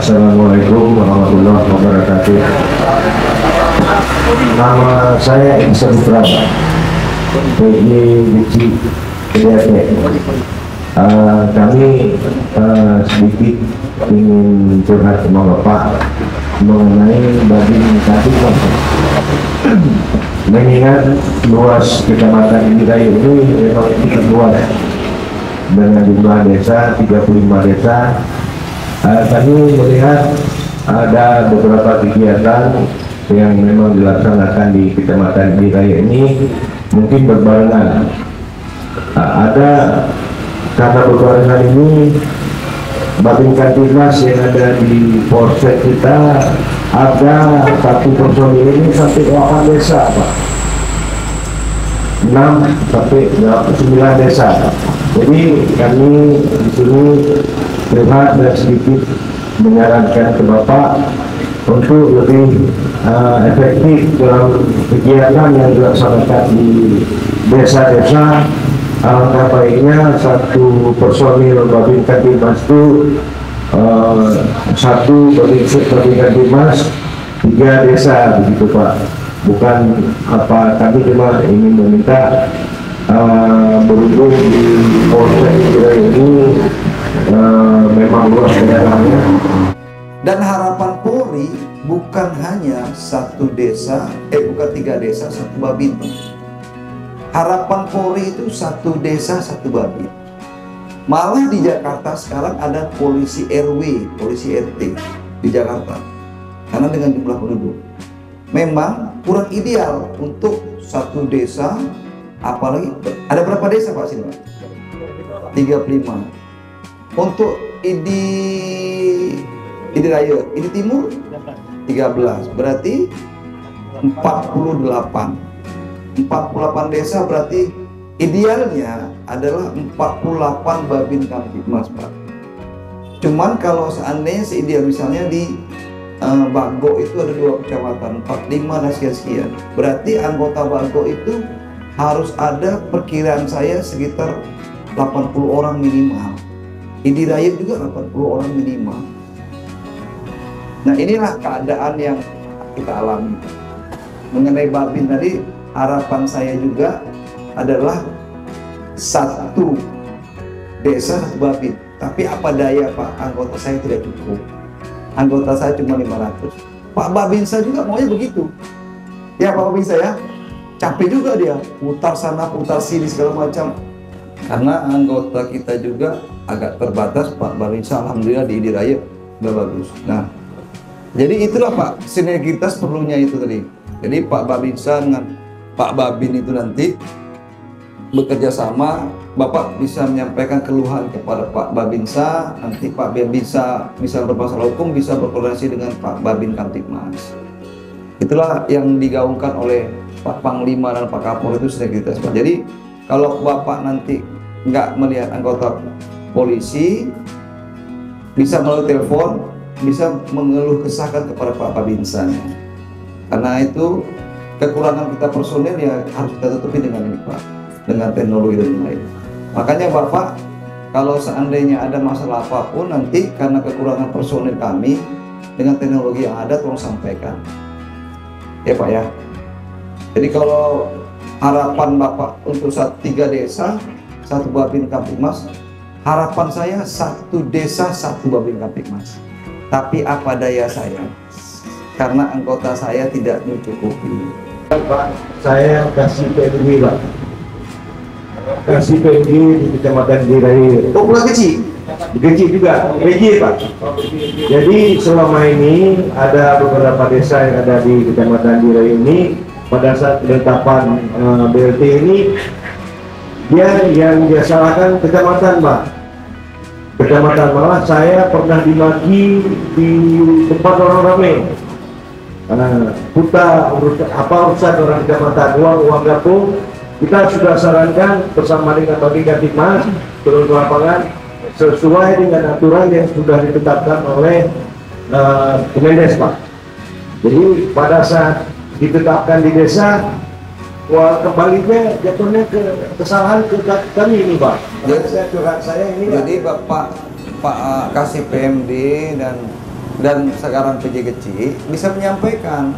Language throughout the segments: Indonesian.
Assalamualaikum warahmatullahi wabarakatuh. Nama saya Iksan Praba, PJ Biji PDAT. Kami sedikit ingin curhat sama Bapak mengenai Babin Kamtipmas. Mengingat luas kecamatan Indraya ini memang cukup luas dengan jumlah desa 35 desa. Kami melihat ada beberapa kegiatan yang memang dilaksanakan di kecamatan Indraya ini mungkin berbarengan. Ada karena berbarengan ini Babin Kamtipmas yang ada di Polsek kita ada satu personil ini sampai 8 desa, Pak. 6 sampai 9 desa. Jadi kami di sini lihat dan sedikit menyarankan ke Bapak untuk lebih efektif dalam kegiatan yang dilaksanakan di desa-desa. Alangkah baiknya satu personil Babin Kamtipmas itu satu Babin Kamtipmas 3 desa begitu, Pak. Bukan apa, kami cuma ingin meminta berhubung di Polsek Indraya ini memang luas daerahnya. Dan harapan Polri bukan hanya satu desa, bukan 3 desa, satu Babin. Harapan Polri itu satu desa, satu Babin. Malah di Jakarta sekarang ada polisi RW, polisi RT di Jakarta. Karena dengan jumlah penduduk memang kurang ideal untuk satu desa, apalagi ada berapa desa Pak sini Pak? 35. Untuk Indraya, ini timur 13, berarti 48 desa, berarti idealnya adalah 48 Babin Kamtipmas, Pak. Cuman kalau seandainya seideal misalnya di Bago itu ada 2 kecamatan, 45 dan sekian-sekian, berarti anggota Bago itu harus ada, perkiraan saya sekitar 80 orang minimal. Indraya juga 80 orang minimal. Nah, inilah keadaan yang kita alami. Mengenai Babin tadi, harapan saya juga adalah satu desa, satu Babin. Tapi apa daya Pak, anggota saya tidak cukup. Anggota saya cuma 500. Pak Babinsa juga maunya begitu. Ya Pak Babinsa ya, capek juga dia, putar sana, putar sini segala macam. Karena anggota kita juga agak terbatas. Pak Babinsa alhamdulillah di Indraya udah bagus. Nah, jadi itulah Pak, sinergitas perlunya itu tadi. Jadi Pak Babinsa dengan Pak Babin itu nanti bekerja sama, Bapak bisa menyampaikan keluhan kepada Pak Babinsa, nanti Pak Babinsa bisa bermasalah hukum, bisa berkoordinasi dengan Pak Babin Kamtipmas. Itulah yang digaungkan oleh Pak Panglima dan Pak Kapolri, itu sinergitas Pak. Jadi kalau Bapak nanti nggak melihat anggota polisi, bisa melalui telepon, bisa mengeluh kesahkan kepada Pak Babinsa. Karena itu kekurangan kita personil ya harus kita tutupi dengan ini Pak, dengan teknologi dan lain. Makanya Bapak, kalau seandainya ada masalah apapun nanti karena kekurangan personil kami, dengan teknologi yang ada tolong sampaikan ya Pak ya. Jadi kalau harapan Bapak untuk 3 desa, 1 Babin Kamtipmas, harapan saya 1 desa, 1 Babin Kamtipmas. Tapi apa daya saya, karena anggota saya tidak mencukupi. Pak, saya kasih PNG Pak, kasih PNG di kecamatan Indraya. Oh, pulang kecil? Kecil juga, PJ Pak. Jadi selama ini ada beberapa desa yang ada di kecamatan Indraya ini, pada saat penetapan BLT ini, dia yang dia salahkan kecamatan Pak. Kecamatan, malah saya pernah dimaki di tempat orang ramai. Kita urusan orang kecamatan, uang gabung, kita sudah sarankan bersama dengan Babin Kamtipmas turun ke lapangan sesuai dengan aturan yang sudah ditetapkan oleh Kemendes Pak. Jadi pada saat ditetapkan di desa, kembalinya jatuhnya ke kesalahan ke kami ini Pak. Jadi saya ini. Jadi Bapak kasih PMD dan dan sekarang PJ kecil bisa menyampaikan.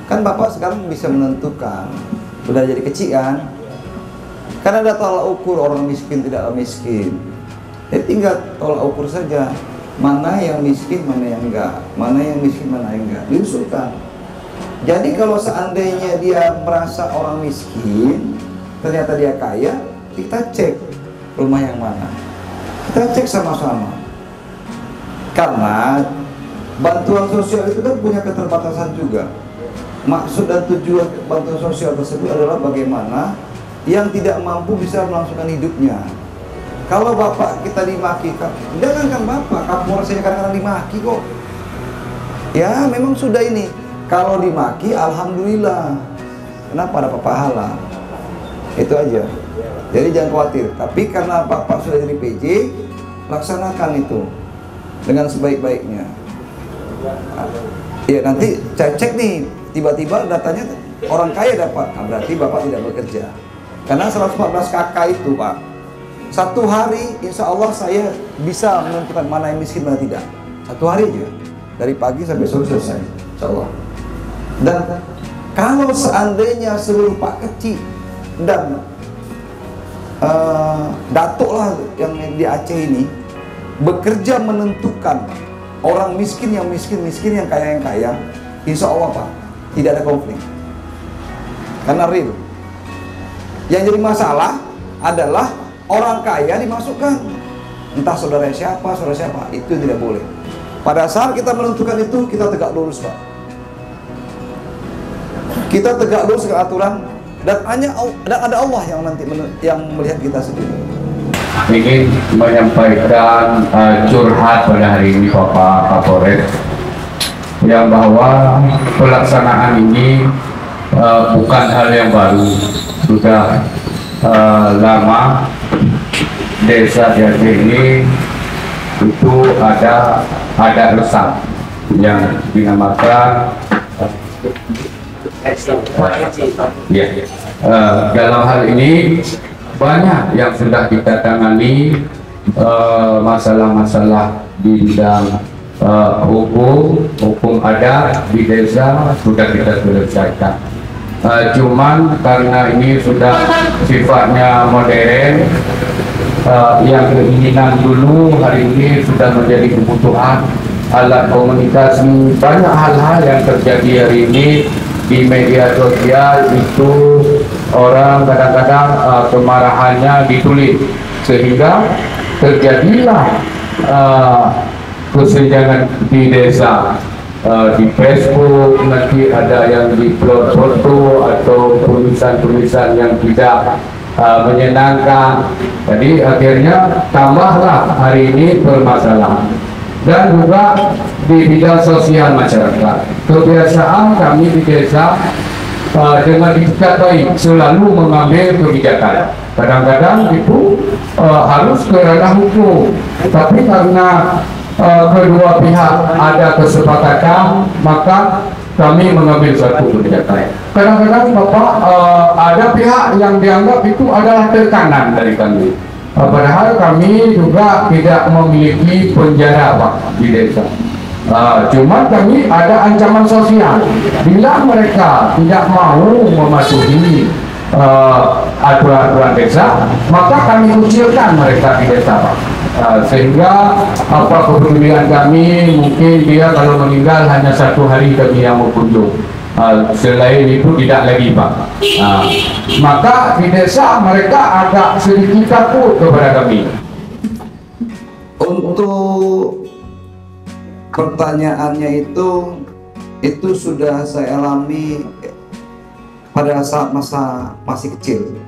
Kan Bapak sekarang bisa menentukan, udah jadi kecil kan ada tolak ukur orang miskin tidak miskin. Tinggal tolak ukur saja, mana yang miskin, mana yang enggak, mana yang miskin, mana yang enggak, diusulkan. Jadi kalau seandainya dia merasa orang miskin, ternyata dia kaya, kita cek rumah yang mana, kita cek sama-sama. Karena bantuan sosial itu kan punya keterbatasan juga. Maksud dan tujuan bantuan sosial tersebut adalah bagaimana yang tidak mampu bisa melangsungkan hidupnya. Kalau bapak kita dimaki, jangankan bapak, Kapolres saja kadang-kadang dimaki kok. Ya memang sudah ini. Kalau dimaki, alhamdulillah. Kenapa? Dapat pahala. Itu aja. Jadi jangan khawatir. Tapi karena bapak sudah jadi PJ, laksanakan itu dengan sebaik-baiknya. Ya nanti saya cek nih, tiba-tiba datanya orang kaya dapat, nah, berarti bapak tidak bekerja. Karena 114 KK itu Pak, satu hari insya Allah saya bisa menentukan mana yang miskin mana tidak. Satu hari aja, dari pagi sampai sore selesai, insya Allah. Dan kalau seandainya seluruh Pak Kecil dan datuk lah yang di Aceh ini bekerja menentukan orang miskin yang miskin, yang kaya, insya Allah Pak tidak ada konflik. Karena real. Yang jadi masalah adalah orang kaya dimasukkan, entah saudara siapa, itu tidak boleh. Pada saat kita menentukan itu, kita tegak lurus Pak. Kita tegak lurus ke aturan, dan ada Allah yang nanti yang melihat kita sendiri. Ingin menyampaikan curhat pada hari ini Bapak Kapolres, yang bahwa pelaksanaan ini bukan hal yang baru, sudah lama. Desa di Aceh ini itu ada resah yang dinamakan ya. Dalam hal ini banyak yang sudah kita tangani, masalah-masalah di bidang hukum adat di desa sudah kita selesaikan. Cuman karena ini sudah sifatnya modern, yang keinginan dulu hari ini sudah menjadi kebutuhan, alat komunikasi. Banyak hal-hal yang terjadi hari ini di media sosial itu orang kadang-kadang kemarahannya ditulis, sehingga terjadilah kesenjangan di desa. Di Facebook nanti ada yang diupload foto atau tulisan-tulisan yang tidak menyenangkan. Jadi akhirnya tambahlah hari ini permasalahan. Dan juga di bidang sosial masyarakat, kebiasaan kami di desa dengan diketahui selalu mengambil kebijakan. Kadang-kadang itu harus ke ranah hukum, tapi karena kedua pihak ada kesepakatan, maka kami mengambil suatu kebijakan. Kadang-kadang Bapak ada pihak yang dianggap itu adalah tekanan dari kami, padahal kami juga tidak memiliki penjara Pak di desa. Cuma kami ada ancaman sosial bila mereka tidak mau mematuhi aturan-aturan desa, maka kami kucilkan mereka di desa Pak. Sehingga apa kepedulian kami, mungkin dia kalau meninggal hanya 1 hari kami yang berkunjung, selain itu tidak lagi Pak. Maka di desa mereka agak sedikit takut kepada kami. Untuk pertanyaannya itu sudah saya alami pada saat masa masih kecil,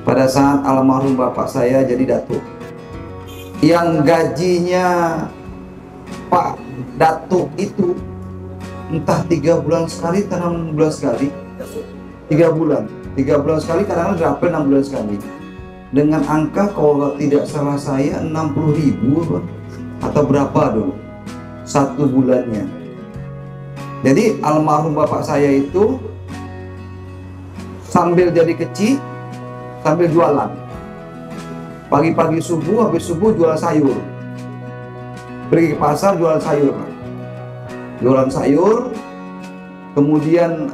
pada saat almarhum bapak saya jadi datuk, yang gajinya Pak Datuk itu entah 3 bulan sekali, 6 bulan sekali, 3 bulan sekali, kadang-kadang 6 bulan sekali, dengan angka kalau tidak salah saya 60.000 atau berapa dulu 1 bulannya. Jadi almarhum bapak saya itu sambil jadi kecil, sambil jualan. Pagi-pagi subuh, habis subuh jual sayur. Pergi ke pasar jual sayur Pak. jualan sayur, kemudian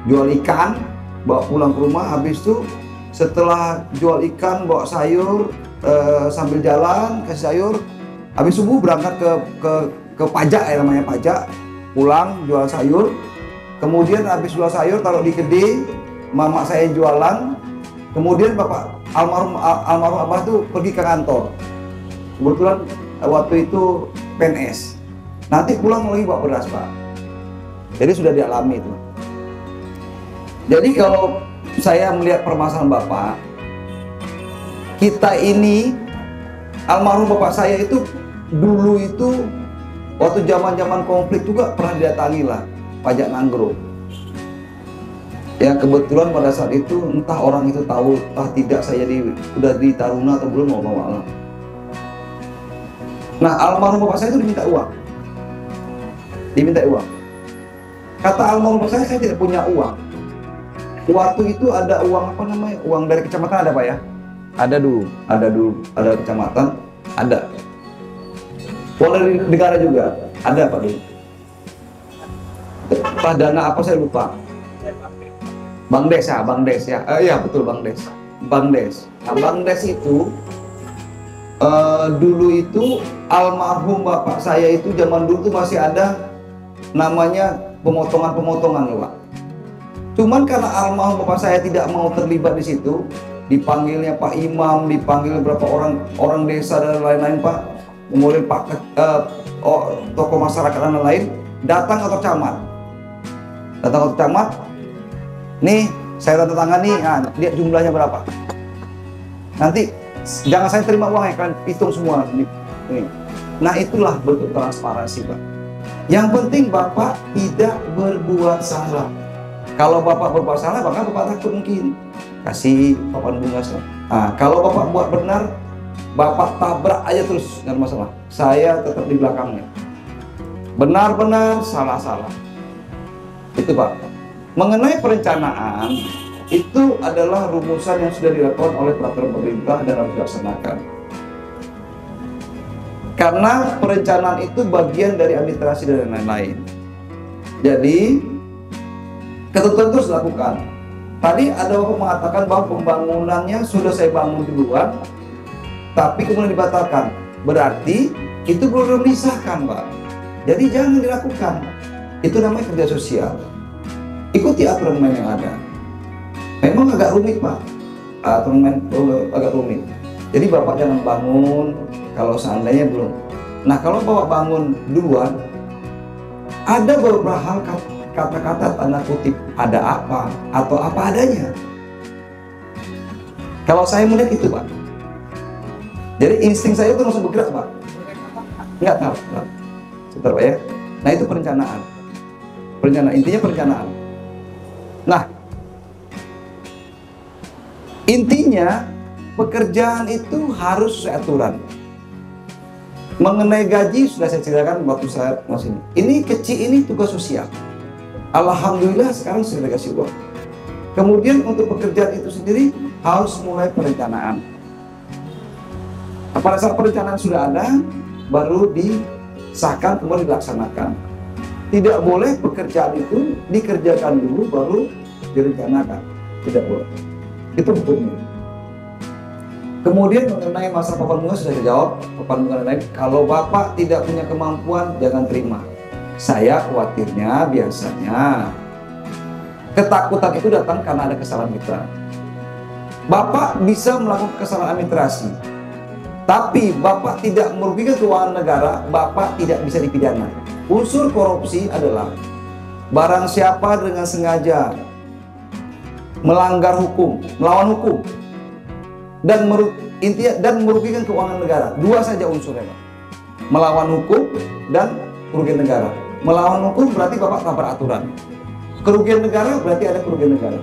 jual ikan, bawa pulang ke rumah. Habis itu setelah jual ikan, bawa sayur, sambil jalan kasih sayur, habis subuh berangkat ke pajak, ya namanya pajak, pulang jual sayur, kemudian habis jual sayur taruh di gede, mama saya jualan, kemudian bapak almarhum abah tuh pergi ke kantor, kebetulan waktu itu PNS, nanti pulang lagi bawa beras pak. Jadi sudah dialami itu. Jadi kalau saya melihat permasalahan bapak, kita ini, almarhum bapak saya itu dulu itu waktu zaman konflik juga pernah didatangi lah pajak Nanggro. Ya kebetulan pada saat itu entah orang itu tahu entah tidak saya udah di Taruna atau belum, Allah. Nah almarhum bapak saya itu diminta uang. Kata almarhum bapak saya tidak punya uang. Waktu itu ada uang apa namanya, uang dari kecamatan ada pak ya? Ada dulu, ada kecamatan, ada. Uang dari negara juga ada pak dulu. Entah dana apa saya lupa. Bang Des ya. Iya betul Bang Des. Nah, Bang Des itu dulu itu almarhum bapak saya itu zaman dulu tuh masih ada namanya pemotongan loh pak. Cuman karena almarhum bapak saya tidak mau terlibat di situ, dipanggilnya Pak Imam, dipanggil beberapa orang desa dan lain-lain pak, kemudian tokoh masyarakat dan lain-lain, datang ke camat. Nih saya tanda tangan nih, lihat jumlahnya berapa. Nanti jangan saya terima uangnya, kalian hitung semua. Nih. Nah itulah bentuk transparansi pak. Yang penting bapak tidak berbuat salah. Kalau bapak berbuat salah, maka bapak takut mungkin kasih papan bunga salah. Nah, kalau bapak buat benar, bapak tabrak aja terus, nggak ada masalah. Saya tetap di belakangnya. Benar-benar salah. Itu pak. Mengenai perencanaan, itu adalah rumusan yang sudah dilakukan oleh peraturan pemerintah dan harus dilaksanakan. Karena perencanaan itu bagian dari administrasi dan lain-lain. Jadi ketentuan itu harus dilakukan. Tadi ada bapak mengatakan bahwa pembangunannya sudah saya bangun duluan, tapi kemudian dibatalkan. Berarti itu belum disahkan, Pak. Jadi jangan dilakukan. Itu namanya kerja sosial. Ikuti aturan main yang ada. Memang agak rumit, Pak. Aturan main agak rumit. Jadi bapak jangan bangun kalau seandainya belum. Nah kalau bapak bangun duluan, ada beberapa hal kata-kata tanda kutip ada apa atau apa adanya. Kalau saya melihat itu pak, jadi insting saya itu langsung bergerak pak. Enggak tahu. Sebentar pak ya. Nah itu perencanaan. Intinya perencanaan. Nah intinya pekerjaan itu harus sesuai aturan. Mengenai gaji sudah saya ceritakan waktu saya masih ini kecil, ini tugas sosial. Alhamdulillah sekarang sudah dikasih uang. Kemudian untuk pekerjaan itu sendiri harus mulai perencanaan. Pada saat perencanaan sudah ada, baru disahkan kemudian dilaksanakan. Tidak boleh pekerjaan itu dikerjakan dulu baru direncanakan. Tidak boleh. Itu hukumnya. Kemudian mengenai masalah papan bunga sudah saya jawab. Papan bunga lain, kalau bapak tidak punya kemampuan jangan terima. Saya khawatirnya biasanya ketakutan itu datang karena ada kesalahan mitra. Bapak bisa melakukan kesalahan administrasi, tapi bapak tidak merugikan keuangan negara, bapak tidak bisa dipidana. Unsur korupsi adalah barang siapa dengan sengaja melanggar hukum, melawan hukum, dan merugikan keuangan negara. Dua saja unsurnya, Pak. Melawan hukum dan kerugian negara. Melawan hukum berarti bapak tabrak aturan. Kerugian negara berarti ada kerugian negara.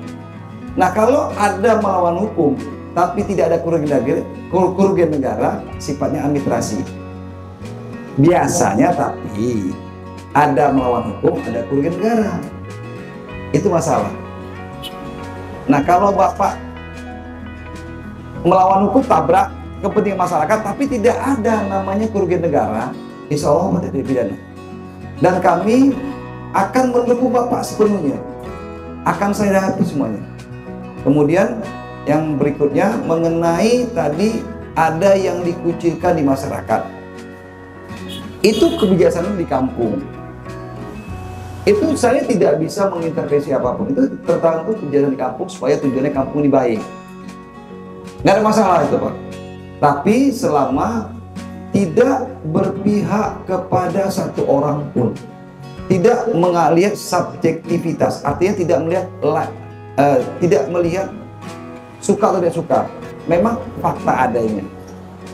Nah kalau ada melawan hukum tapi tidak ada kerugian negara, sifatnya administrasi. Biasanya tapi ada melawan hukum, ada kerugian negara. Itu masalah. Nah kalau bapak melawan hukum, tabrak kepentingan masyarakat, tapi tidak ada namanya kerugian negara, insya Allah tidak dipidana. Dan kami akan mendukung Bapak sepenuhnya. Akan saya hadapi semuanya. Kemudian yang berikutnya mengenai tadi ada yang dikucilkan di masyarakat. Itu kebijaksanaan di kampung. Itu saya tidak bisa mengintervensi apapun. Itu tergantung kebijakan di kampung supaya tujuannya kampung ini baik. Nggak ada masalah itu, Pak. Tapi selama tidak berpihak kepada satu orang pun, tidak melihat subjektivitas, artinya tidak melihat suka atau tidak suka. Memang fakta adanya.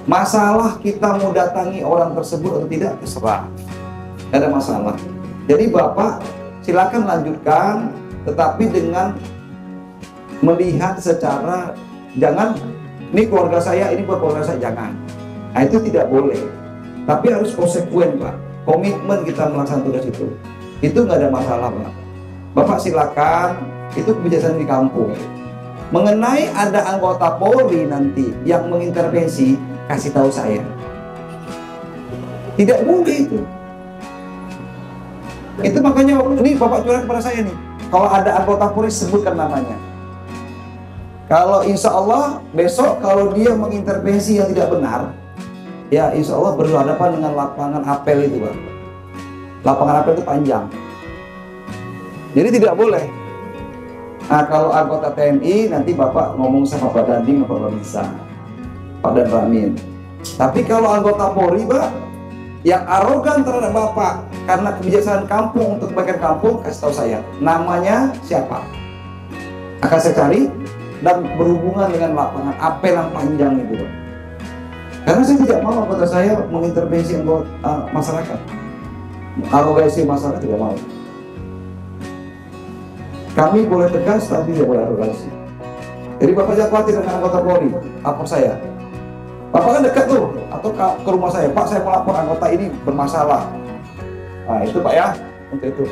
Masalah kita mau datangi orang tersebut atau tidak terserah, tidak ada masalah. Jadi Bapak silakan lanjutkan, tetapi dengan melihat secara, jangan ini keluarga saya, ini buat keluarga saya, jangan. Nah itu tidak boleh. Tapi harus konsekuen, Pak. Komitmen kita melaksanakan tugas itu nggak ada masalah, Pak. Bapak silakan, itu kebijaksanaan di kampung. Mengenai ada anggota Polri nanti yang mengintervensi, kasih tahu saya. Tidak boleh itu. Itu makanya ini Bapak curhat kepada saya nih. Kalau ada anggota Polri sebutkan namanya. Kalau insya Allah besok kalau dia mengintervensi yang tidak benar, ya insya Allah berhadapan dengan lapangan apel itu, Pak. Lapangan apel itu panjang. Jadi tidak boleh. Nah kalau anggota TNI nanti Bapak ngomong sama Pak Dandim, Pak Babinsa, Pak Dan Ramin. Tapi kalau anggota Polri, Pak, yang arogan terhadap Bapak karena kebijaksanaan kampung untuk kebaikan kampung, kasih tahu saya. Namanya siapa? Akan saya cari dan berhubungan dengan lapangan apel yang panjang itu, Pak. Karena saya tidak mau anggota saya mengintervensi anggota masyarakat. Arogansi masyarakat tidak mau. Kami boleh tegas tapi tidak boleh arogansi. Jadi Bapak jangan khawatir dengan anggota Polri, lapor saya. Bapak kan dekat tuh, atau ke rumah saya, Pak saya melapor anggota ini bermasalah. Nah itu Pak ya, untuk itu.